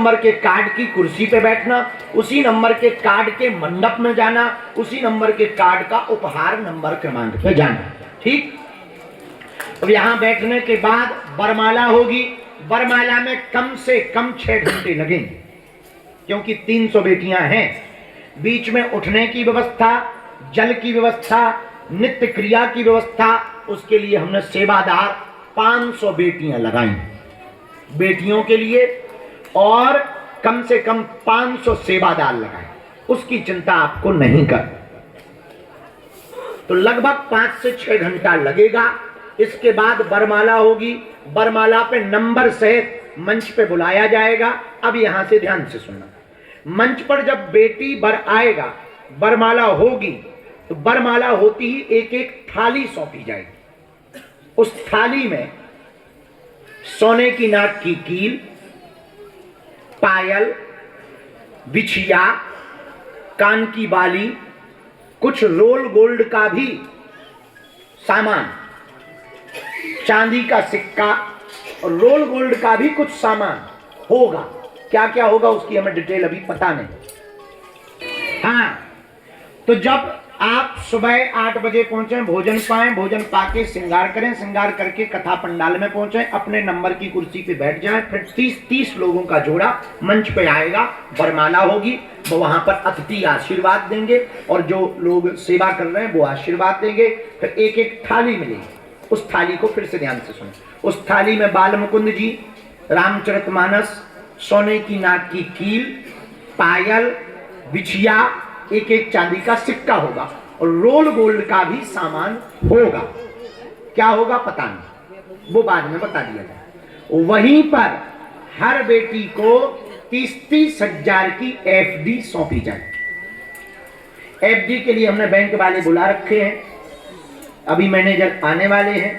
Number के card की कुर्सी पे बैठना, उसी नंबर के कार्ड के मंडप में जाना, उसी नंबर के कार्ड का उपहार नंबर क्रमांक पे जाना। ठीक। अब यहां बैठने के बाद वरमाला होगी। वरमाला में कम से कम 6 घंटे लगेंगे, क्योंकि 300 बेटियां हैं। बीच में उठने की व्यवस्था, जल की व्यवस्था, नित्य क्रिया की व्यवस्था, उसके लिए हमने सेवादार 500 बेटियां लगाई बेटियों के लिए, और कम से कम 500 सेवादार लगाए। उसकी चिंता आपको नहीं कर। तो लगभग 5 से 6 घंटा लगेगा। इसके बाद वरमाला होगी। वरमाला पे नंबर सहित मंच पे बुलाया जाएगा। अब यहां से ध्यान से सुनना। मंच पर जब बेटी बर आएगा, वरमाला होगी, तो वरमाला होती ही एक एक थाली सौंपी जाएगी। उस थाली में सोने की नाक की कील, पायल, बिछिया, कान की बाली, कुछ रोल गोल्ड का भी सामान, चांदी का सिक्का और रोल गोल्ड का भी कुछ सामान होगा। क्या क्या होगा उसकी हमें डिटेल अभी पता नहीं। हाँ, तो जब आप सुबह 8 बजे पहुंचे, भोजन पाएं, भोजन पाके श्रृंगार करें, श्रृंगार करके कथा पंडाल में पहुंचे, अपने नंबर की कुर्सी पे बैठ जाएं। फिर 30 लोगों का जोड़ा मंच पे आएगा, वरमाला होगी। वो वहां पर अतिथि आशीर्वाद देंगे और जो लोग सेवा कर रहे हैं वो आशीर्वाद देंगे। फिर एक एक थाली मिलेगी। उस थाली को फिर से ध्यान से सुनें। उस थाली में बाल मुकुंद जी, रामचरितमानस, सोने की नाक की कील, पायल, बिछिया, एक एक चांदी का सिक्का होगा और रोल गोल्ड का भी सामान होगा। क्या होगा पता नहीं, वो बाद में बता दिया जाए। वहीं पर हर बेटी को 30-30 हजार की एफडी सौंपी जाए। एफडी के लिए हमने बैंक वाले बुला रखे हैं, अभी मैनेजर आने वाले हैं।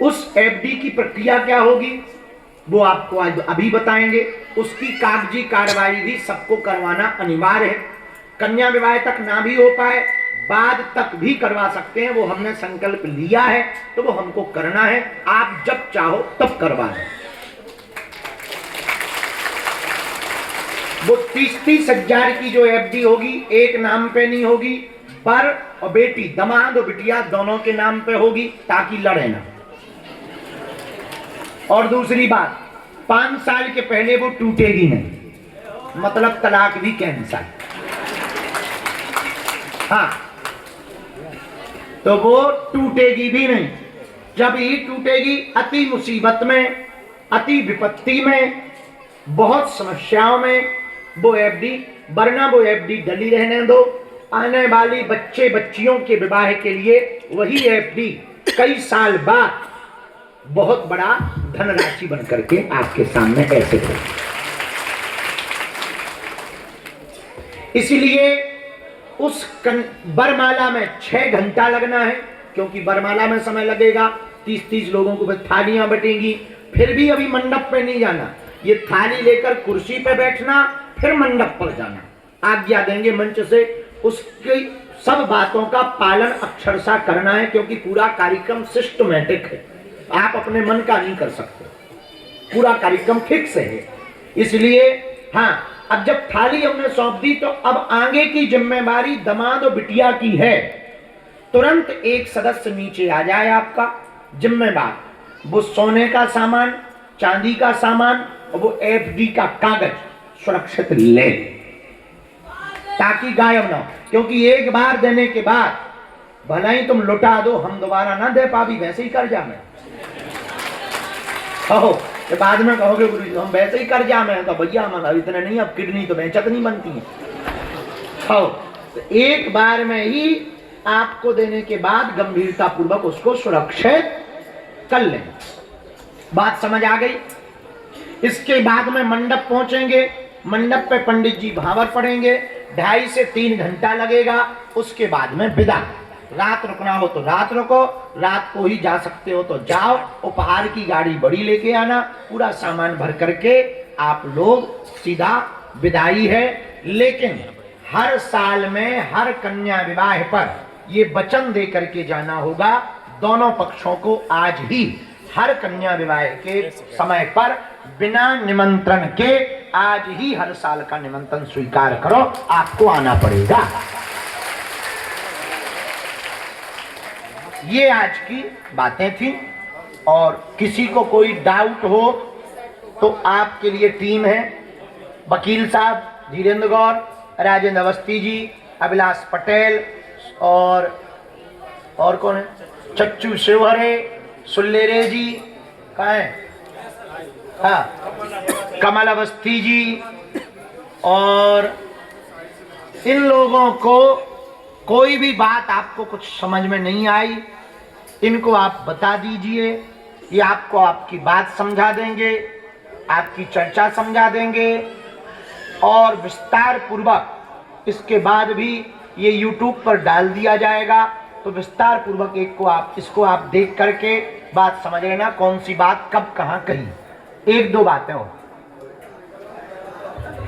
उस एफडी की प्रक्रिया क्या होगी वो आपको आज अभी बताएंगे। उसकी कागजी कार्रवाई भी सबको करवाना अनिवार्य है। कन्या विवाह तक ना भी हो पाए, बाद तक भी करवा सकते हैं। वो हमने संकल्प लिया है तो वो हमको करना है। आप जब चाहो तब करवाएं। वो 30-30 हजार की जो एफडी होगी, एक नाम पे नहीं होगी, पर और बेटी, दामाद और बिटिया दोनों के नाम पे होगी, ताकि लड़े ना। और दूसरी बात, 5 साल के पहले वो टूटेगी नहीं, मतलब तलाक भी कैंसल। हाँ, तो वो टूटेगी भी नहीं। जब ही टूटेगी अति मुसीबत में, अति विपत्ति में, बहुत समस्याओं में वो एफडी, वरना वो एफडी डली रहने दो। आने वाली बच्चे बच्चियों के विवाह के लिए वही एफडी कई साल बाद बहुत बड़ा धनराशि बन करके आपके सामने ऐसे हो। इसलिए उस बरमाला में 6 घंटा लगना है, क्योंकि बरमाला में समय लगेगा। 30-30 लोगों को थालियां बटेंगी। फिर भी अभी मंडप पे नहीं जाना, ये थाली लेकर कुर्सी पे बैठना, फिर मंडप पर जाना। आज्ञा देंगे मंच से, उसकी सब बातों का पालन अक्षरशः करना है, क्योंकि पूरा कार्यक्रम सिस्टमैटिक है। आप अपने मन का नहीं कर सकते, पूरा कार्यक्रम फिक्स है। इसलिए हाँ, अब जब थाली हमने सौंप दी तो अब आगे की जिम्मेवारी दामाद और बिटिया की है। तुरंत एक सदस्य नीचे आ जाए आपका जिम्मेवार, वो सोने का सामान, चांदी का सामान और वो एफडी का कागज सुरक्षित ले, ताकि गायब ना हो। क्योंकि एक बार देने के बाद भला ही तुम लुटा दो, हम दोबारा ना दे पावी, वैसे ही कर्जा में कहो, तो बाद में कहोगे गुरु जी हम वैसे ही कर्जा में, तो भैया हमारा इतना नहीं, अब किडनी तो बेचत नहीं बनती है। तो एक बार में ही आपको देने के बाद गंभीरता पूर्वक उसको सुरक्षित कर लें। बात समझ आ गई। इसके बाद में मंडप पहुंचेंगे। मंडप पे पंडित जी भावर पढ़ेंगे, 2.5 से 3 घंटा लगेगा। उसके बाद में विदा। रात रुकना हो तो रात रुको, रात को ही जा सकते हो तो जाओ। उपहार की गाड़ी बड़ी लेके आना, पूरा सामान भर करके आप लोग सीधा विदाई है। लेकिन हर साल में हर कन्या विवाह पर ये वचन दे करके जाना होगा दोनों पक्षों को। आज ही हर कन्या विवाह के समय पर बिना निमंत्रण के आज ही हर साल का निमंत्रण स्वीकार करो, आपको आना पड़ेगा। ये आज की बातें थी। और किसी को कोई डाउट हो तो आपके लिए टीम है, वकील साहब धीरेन्द्र गौर, राजेंद्र अवस्थी जी, अभिलाष पटेल और कौन है, चच्चू शिवहरे, सुल्लेरे जी, कहाँ है, हाँ कमल अवस्थी जी। और इन लोगों को कोई भी बात आपको कुछ समझ में नहीं आई, इनको आप बता दीजिए, ये आपको आपकी बात समझा देंगे, आपकी चर्चा समझा देंगे। और विस्तार पूर्वक इसके बाद भी ये YouTube पर डाल दिया जाएगा, तो विस्तार पूर्वक इसको आप देख करके बात समझ लेना, कौन सी बात कब कहाँ कही। एक दो बातें हो,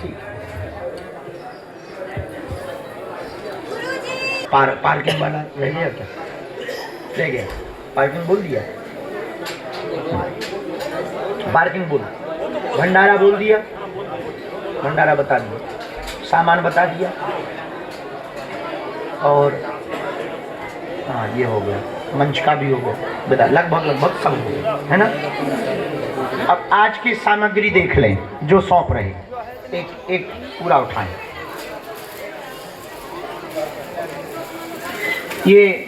ठीक। पार्किंग वाला रह गया क्या? रह गया, पार्किंग बोल दिया, पार्किंग बोल, भंडारा बोल दिया, भंडारा बता दिया, सामान बता दिया, और हाँ ये हो गया, मंच का भी हो गया, बता लगभग सब हो गया, है ना। अब आज की सामग्री देख लें जो सौंप रहे, एक पूरा उठाएं। ये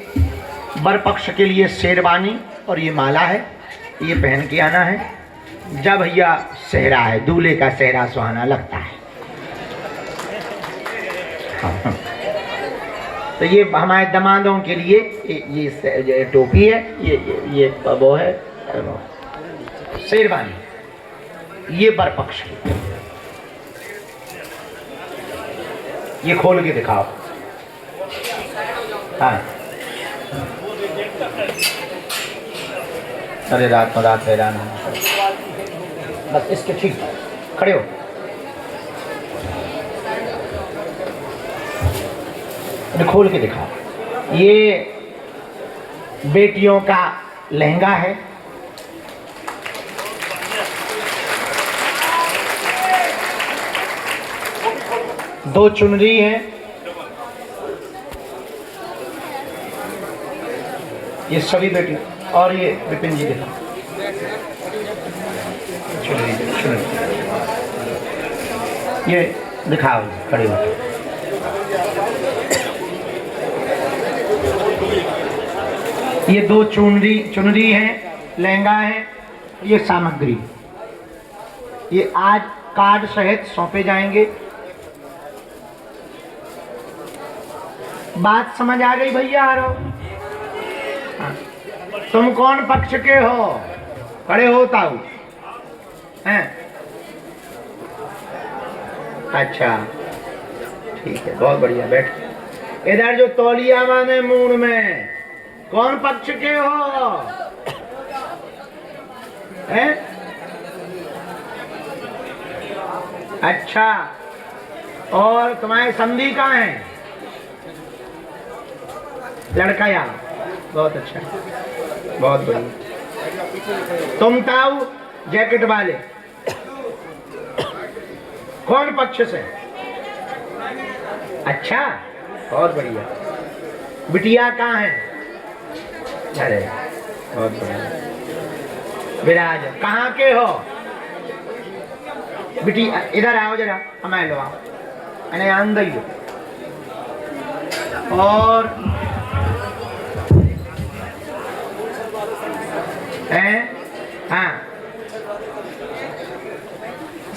वर पक्ष के लिए शेरवानी और ये माला है, ये पहन के आना है। जब भैया सेहरा है, दूल्हे का सेहरा सुहाना लगता है। हाँ। तो ये हमारे दामादों के लिए ये टोपी है, ये वो है शेरवानी, ये वर पक्ष की। ये खोल के दिखाओ। हाँ अरे रात में रात हैरान होना, बस इसके ठीक खड़े हो। खोल के दिखाओ। ये बेटियों का लहंगा है, दो चुनरी है, ये सभी बेटी, और ये विपिन जी देखो चुनरी, ये दिखाओ खड़े हो। ये दो चुनरी है, लहंगा है, ये सामग्री, ये आज कार्ड सहित सौंपे जाएंगे। बात समझ आ गई भैया? आ रहा हो? तुम कौन पक्ष के हो? खड़े होता हूं हैं? अच्छा ठीक है, बहुत बढ़िया, बैठ। इधर जो तौलिया माने मुंह में, कौन पक्ष के हो? हैं? अच्छा, और तुम्हारे संधि कहाँ है? लड़का यहाँ, बहुत अच्छा, बहुत बढ़िया। तुम ताऊ जैकेट वाले, कौन पक्ष से? अच्छा, बहुत बढ़िया। बिटिया कहाँ है? अरे बहुत बढ़िया। विराज कहाँ के हो? बिटिया इधर आओ जरा, हमारे लो आओ, अरे अंदर ही। और हैं? हाँ,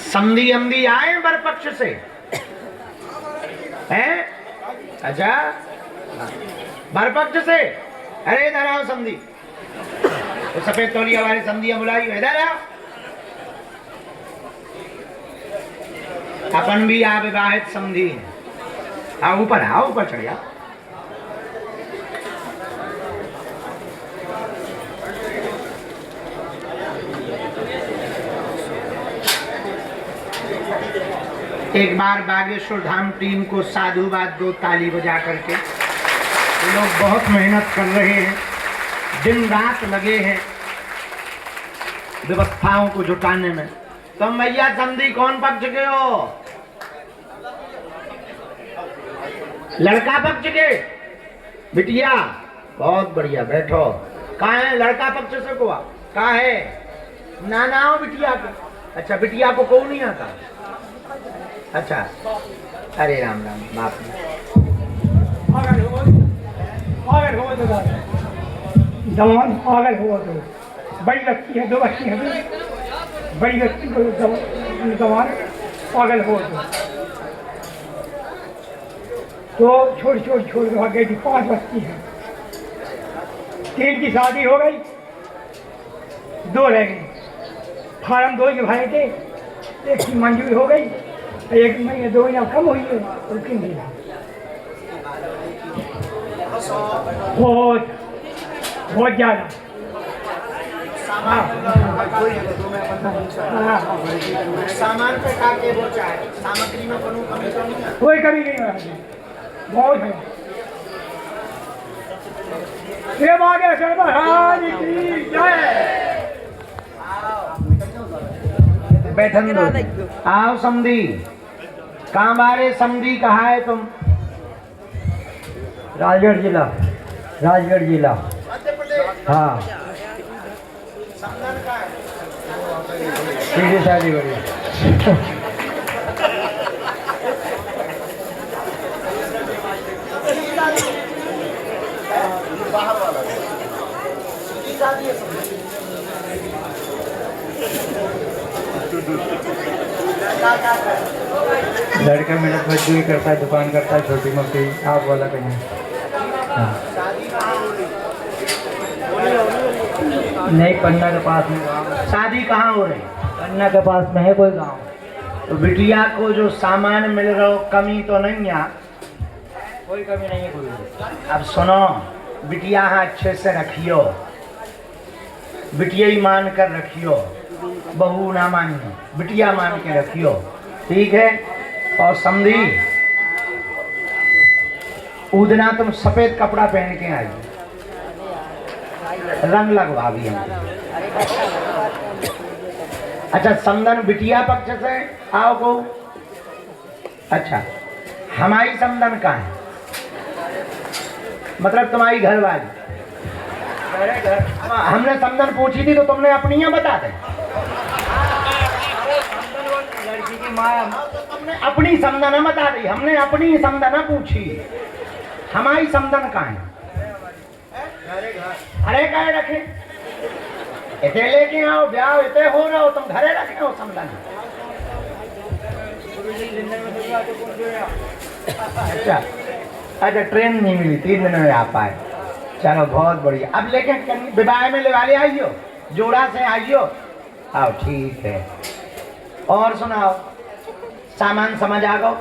संधि अंधी आए वर पक्ष से हैं? अच्छा, वर पक्ष से। अरे इधर आओ संधि, तो सफेद तौलिया वाली संधियां बुलाई, इधर आओ। अपन भी अविवाहित संधि हैं। हाँ ऊपर आओ, ऊपर चढ़ जाओ। एक बार बागेश्वर धाम टीम को साधुवाद दो, ताली बजा करके। ये लोग बहुत मेहनत कर रहे हैं, दिन रात लगे हैं व्यवस्थाओं को जुटाने में। तुम भैया समधी कौन पक्ष के हो? लड़का पक्ष के? बिटिया बहुत बढ़िया, बैठो। कहाँ है लड़का पक्ष से को? कहाँ है? नाना हो बिटिया को? अच्छा, बिटिया को कौन नहीं आता? अच्छा, अरे राम राम। बाप जवान पागल हुआ तो बड़ी बच्ची है, 2 बच्ची है, बड़ी बच्ची को जवान पागल हुआ तो छोड़ के भाग गई थी। 5 बच्ची है, 3 की शादी हो गई, 2 रह गई। फार्म 2 के भरे थे, 1 की मंजूर हो गई, 1 महीने 2 महीना कम हुई है और 3 दिन बहुत ज्यादा। सामान पे काके वो चाहे, सामग्री में कोनो कमी तो नहीं है? कोई कमी नहीं है, बहुत है। शिव आगे सर्वहार की जय। बैठन दो। आओ समधी। कहाँ बारे समधी? कहाँ है तुम? राजगढ़ जिला। हाँ, सीधी शादी बड़ी। लड़का मेहनत मजदूरी करता है, दुकान करता है छोटी मोटी। आप वाला कहीं? नहीं, पन्ना के पास में गाँव। शादी कहाँ हो रही? पन्ना के पास में है कोई गाँव। तो बिटिया को जो सामान मिल रहा हो, कमी तो नहीं है? कोई कमी नहीं है कोई। अब सुनो, बिटिया अच्छे से रखियो, बिटिया ही मान कर रखियो, बहू ना मानियो, बिटिया मान के रखियो, ठीक है? और समझी, उदना तुम सफेद कपड़ा पहन के आई, रंग लगवा भी हम। अच्छा, समदन बिटिया पक्ष से आओ को। अच्छा, हमारी समदन कहाँ है? मतलब तुम्हारी घरवाली? हमने समदन पूछी थी तो तुमने अपनी ही बता दे। लड़की की माँ तुमने अपनी समदन बता दी, हमने अपनी समदन पूछी। हमारी समदन कहाँ है? अरे कहे रखे इतने लेके आओ, ब्याह इतने हो रहा हो, तुम घरे रखे हो समदन? अच्छा अच्छा, ट्रेन नहीं मिली, 3 दिन में आ पाए। चलो बहुत बढ़िया। अब लेके विवाह में लगा ले आइयो, जोड़ा से आइयो। आओ, ठीक है। और सुनाओ, सामान समझ आ गए?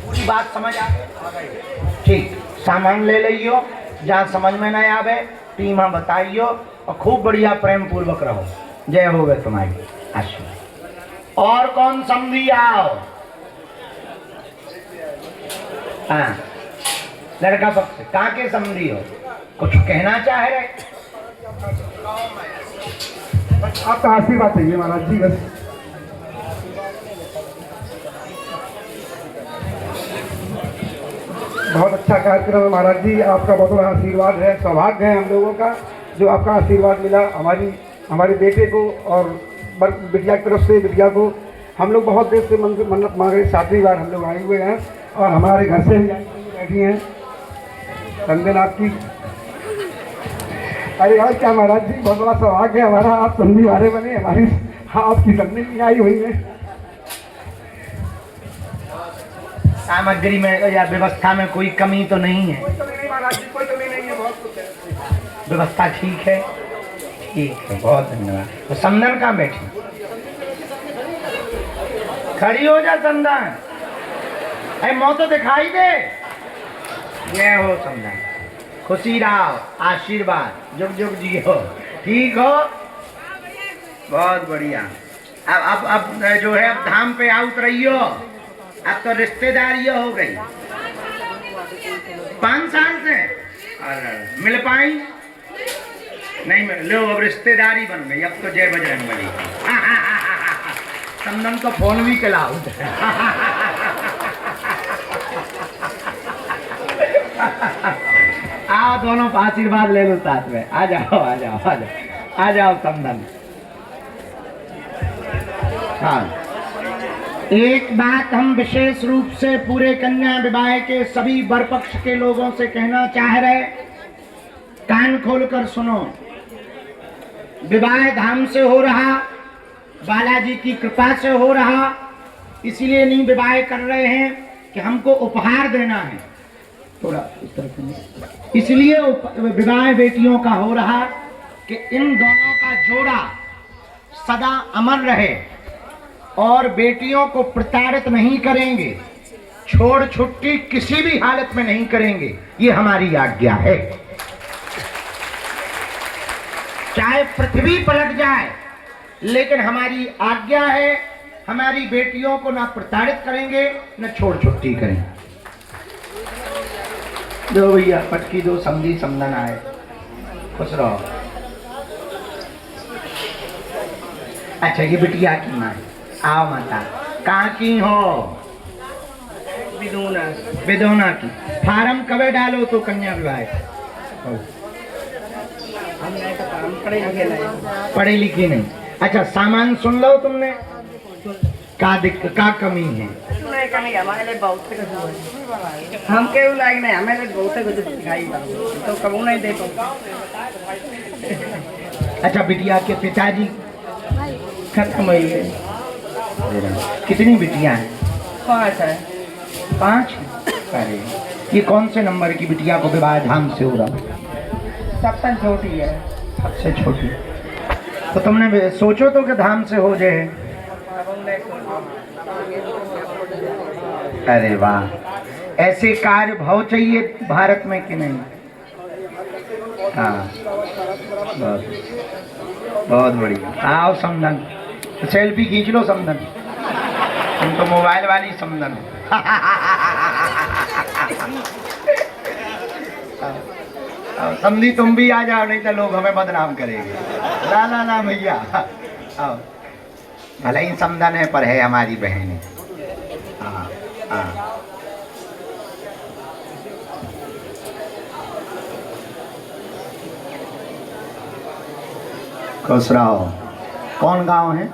पूरी बात समझ आ गई? ठीक, सामान ले लियो, जहाँ समझ में नहीं आवे टीमा बताइयो, और खूब बढ़िया प्रेम पूर्वक रहो। जय होवे तुम्हारी। अच्छा, और कौन समझी? आओ। हाँ, लड़का पक्ष कहाँ के समझी हो? कुछ कहना चाह रहे? आपका आशीर्वाद चाहिए महाराज जी। बस बहुत अच्छा कार्यक्रम है महाराज जी, आपका बहुत बड़ा आशीर्वाद है। सौभाग्य है हम लोगों का जो आपका आशीर्वाद मिला हमारे बेटे को और बिटिया की तरफ से। बिटिया को हम लोग बहुत देर से मन्नत मांग रहे, 7वीं बार हम लोग आए हुए हैं और हमारे घर से भी बैठी हैं संदन आपकी। अरे यार क्या महाराज जी, बहुत बड़ा सौभाग्य है हमारा, आप संधि वाले बने हमारी। हाँ, आपकी संधि भी आई हुई है। सामग्री में या व्यवस्था में कोई कमी तो नहीं है? कोई कमी नहीं महाराज जी, कोई कमी नहीं है, बहुत कुछ है। व्यवस्था ठीक है? ठीक है, बहुत धन्यवाद। तो समदन कहाँ बैठी? खड़ी हो जा समदन। अरे मुँह तो दिखाई दे। ये हो समदन, खुशी रहो, आशीर्वाद, जुग जुग जियो, ठीक हो? बहुत बढ़िया। अब जो है, अब धाम पे आ उतरियो। अब तो रिश्तेदारियां हो गई। 5 साल से मिल पाई? नहीं लो, अब रिश्तेदारी बन गई, अब तो जय बजरंगबली। समदन तो फोन भी चलाओ। आओ दोनों आशीर्वाद ले लो साथ में। आ जाओ आ जाओ आ जाओ आ जाओ समदन। हाँ, एक बात हम विशेष रूप से पूरे कन्या विवाह के सभी वर पक्ष के लोगों से कहना चाह रहे, कान खोलकर सुनो। विवाह धाम से हो रहा, बालाजी की कृपा से हो रहा, इसलिए नहीं विवाह कर रहे हैं कि हमको उपहार देना है, थोड़ा इस तरफ से, इसलिए विवाह बेटियों का हो रहा कि इन दोनों का जोड़ा सदा अमर रहे और बेटियों को प्रताड़ित नहीं करेंगे, छोड़ छुट्टी किसी भी हालत में नहीं करेंगे, ये हमारी आज्ञा है। चाहे पृथ्वी पलट जाए, लेकिन हमारी आज्ञा है, हमारी बेटियों को ना प्रताड़ित करेंगे न छोड़ छुट्टी करेंगे। दो भैया पटकी दो, समझी समझन आए, खुश रहो। अच्छा, ये बिटिया की माँ है। आओ माता, कहाँ की हो? बिदोना। बिदोना की। फार्म कब डालो तो कन्या विवाह? पढ़े लिखे नहीं। अच्छा, सामान सुन लो तुमने, का कमी है? हम केवल लायक नहीं, हमें बहुत कुछ दिखाई तो कबू नहीं दे पाऊँ। अच्छा, बिटिया के पिताजी खत्म हुई है। कितनी बिटियां हैं? 5 है। 5? अरे, ये कौन से नंबर की बिटिया को विवाह धाम से हो रहा? सबसे छोटी है। सबसे छोटी। तो तुमने सोचो तो कि धाम से हो जाए। अरे वाह, ऐसे कार्य भाव चाहिए भारत में कि नहीं? हाँ, बहुत बढ़िया। आओ समदन, सेल्फी खींच लो समदन, तुम तो मोबाइल वाली समदन हो। समझी, तुम भी आ जाओ, नहीं तो लोग हमें बदनाम करेंगे। ना ना ना भैया, आओ। भले ही समदन है पर है हमारी बहन। हाँ हाँ, खुश रहो। कौन गांव है?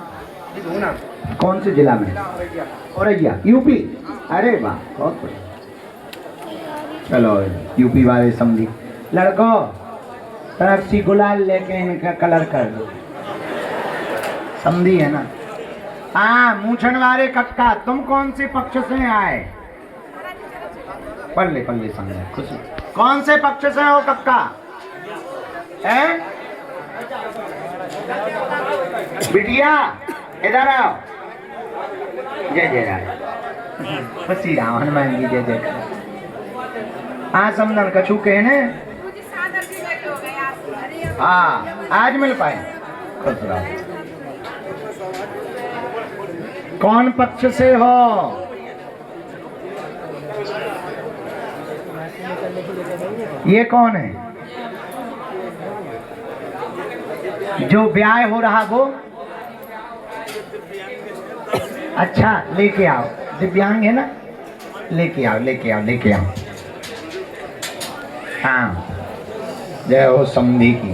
कौन से जिला में? औरैया, यूपी। अरे वाह, बहुत बढ़िया। चलो, यूपी वाले समझी। लड़कों, तरफ सी गुलाल लेके इनका कलर कर दो, समझी है ना? हाँ, मूछन वाले कक्का, तुम कौन से पक्ष से आए? पल्ले पल्ले समझे, खुश। कौन से पक्ष से हो कक्का? हैं? बिटिया इधर आओ। जय जय राम, खुशी राम, हनुमान जी जय जय। हाँ समदन, कछु कहने? हाँ, आज मिल पाए। खुश रहो। कौन पक्ष से हो? ये कौन है? जो ब्याह हो रहा वो? अच्छा, लेके आओ। दिव्यांग है ना? लेके आओ लेके आओ लेके आओ। हाँ, जय हो समधी की।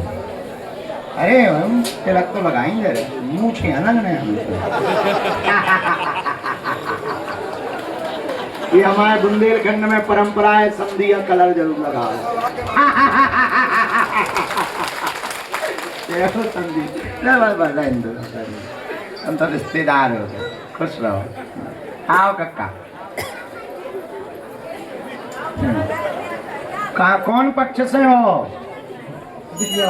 अरे हम तिलक तो लगाएंगे, मूछे अलग नहीं। ये हमारे बुंदेलखंड में परंपरा है, समधी का कलर जरूर लगाओ। जय हो समधी। हम तो रिश्तेदार हो गए, खुश रहो। आओ कक्का। कहा कौन पक्ष से हो? बिटिया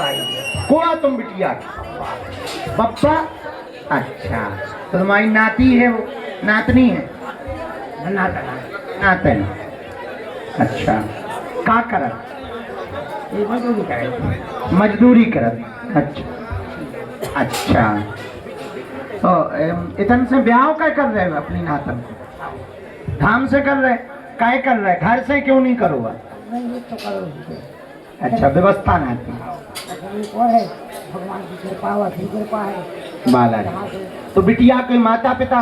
को तुम बिटिया की बप्पा? अच्छा, तो तुम्हारी नाती है वो? नातनी है? नातन। अच्छा, का करत? मजदूरी करत। अच्छा अच्छा, तो इतन से ब्याह क्या कर रहे हो अपनी नातन को? धाम से कर रहे? काय कर रहे? घर से क्यों नहीं करोगा? अच्छा, व्यवस्था नहीं। भगवान की कृपा वही कृपा है। बालाजी, तो बिटिया के माता पिता